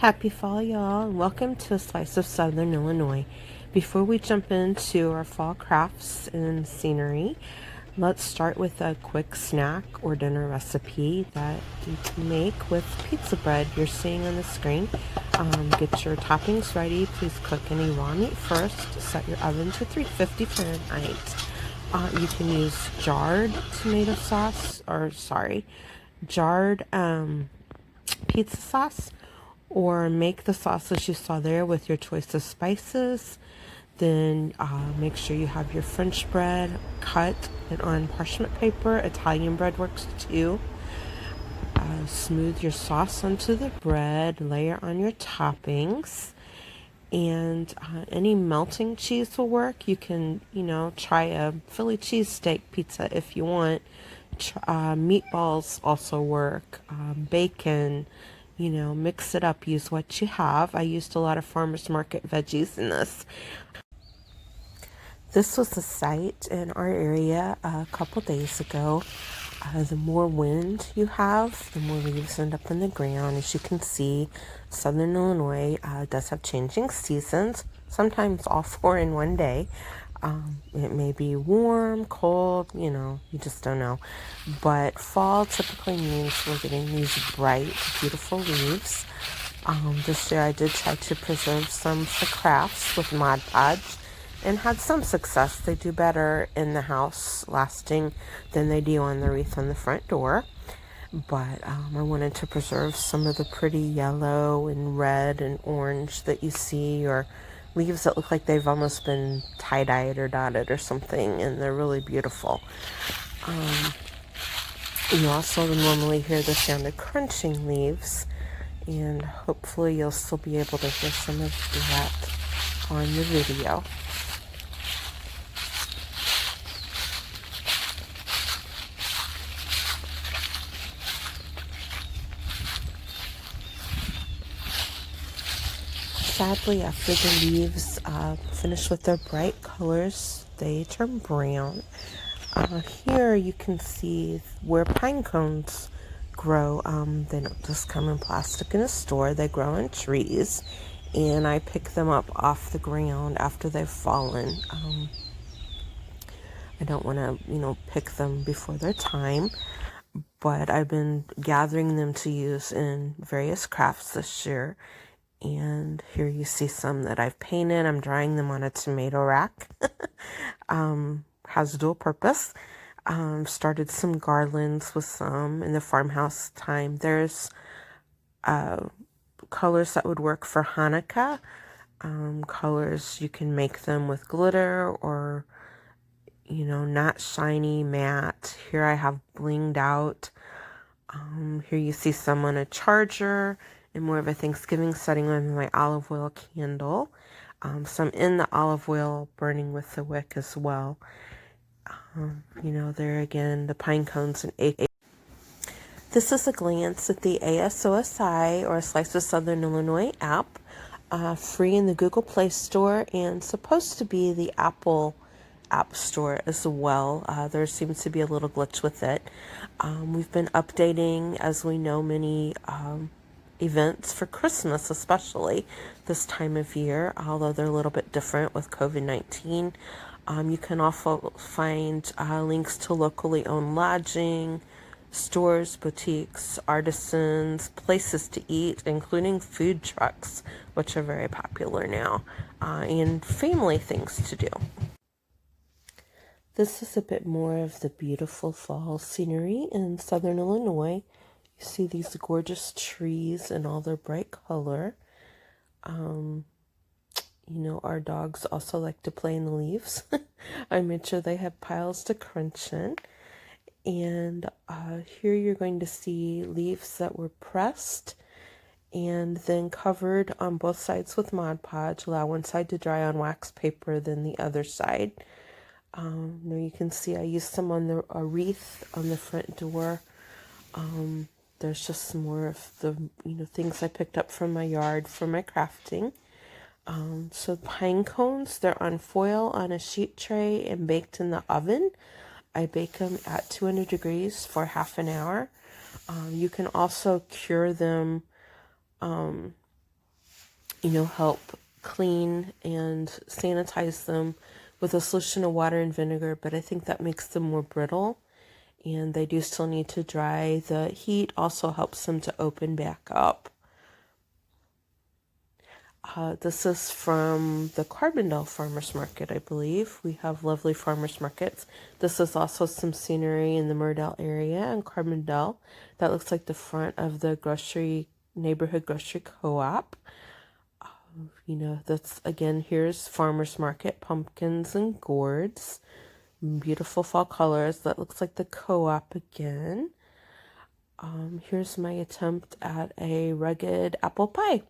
Happy fall, y'all, and welcome to a slice of Southern Illinois. Before we jump into our fall crafts and scenery, let's start with a quick snack or dinner recipe that you can make with pizza bread you're seeing on the screen. Get your toppings ready. Please cook any raw meat first. Set your oven to 350 Fahrenheit. You can use jarred tomato sauce, jarred pizza sauce, or make the sauce as you saw there with your choice of spices. Then make sure you have your French bread cut and on parchment paper. Italian bread works too. Smooth your sauce onto the bread, layer on your toppings, and any melting cheese will work. You can, try a Philly cheesesteak pizza if you want. Meatballs also work. Bacon, mix it up, use what you have. I used a lot of farmers market veggies in this. This was the site in our area a couple days ago. The more wind you have, the more leaves end up in the ground. As you can see, Southern Illinois does have changing seasons, sometimes all four in one day. It may be warm, cold, you just don't know. But fall typically means we're getting these bright, beautiful leaves. This year I did try to preserve some for crafts with Mod Podge and had some success. They do better in the house lasting than they do on the wreath on the front door. But I wanted to preserve some of the pretty yellow and red and orange that you see, or leaves that look like they've almost been tie-dyed or dotted or something, and they're really beautiful. You also normally hear the sound of crunching leaves, and hopefully you'll still be able to hear some of that on the video. Sadly, after the leaves finish with their bright colors, they turn brown. Here you can see where pine cones grow. They don't just come in plastic in a store. They grow in trees, and I pick them up off the ground after they've fallen. I don't want to, pick them before their time, but I've been gathering them to use in various crafts this year. And here you see some that I've painted. I'm drying them on a tomato rack. Has dual purpose. Started some garlands with some in the farmhouse time. There's colors that would work for Hanukkah. Colors, you can make them with glitter or, not shiny, matte. Here I have blinged out. Here you see some on a charger in more of a Thanksgiving setting with my olive oil candle. Some in the olive oil burning with the wick as well. There again, the pine cones and acorns. This is a glance at the ASOSI, or a Slice of Southern Illinois app, free in the Google Play Store and supposed to be the Apple App Store as well. There seems to be a little glitch with it. We've been updating, as we know, many events for Christmas, especially this time of year, although they're a little bit different with COVID-19. You can also find links to locally owned lodging, stores, boutiques, artisans, places to eat, including food trucks, which are very popular now, and family things to do. This is a bit more of the beautiful fall scenery in Southern Illinois. You see these gorgeous trees and all their bright color. Our dogs also like to play in the leaves. I made sure they had piles to crunch in. And here you're going to see leaves that were pressed and then covered on both sides with Mod Podge. Allow one side to dry on wax paper, then the other side. Now you can see I used some on a wreath on the front door. There's just some more of the things I picked up from my yard for my crafting. So pine cones, they're on foil on a sheet tray and baked in the oven. I bake them at 200 degrees for half an hour. You can also cure them help clean and sanitize them with a solution of water and vinegar, but I think that makes them more brittle, and they do still need to dry. The heat also helps them to open back up. This is from the Carbondale Farmers Market, I believe. We have lovely farmers markets. This is also some scenery in the Murdale area in Carbondale. That looks like the front of the neighborhood grocery co-op. That's, again, here's farmers market, pumpkins and gourds. Beautiful fall colors. That looks like the co-op again. Here's my attempt at a rugged apple pie.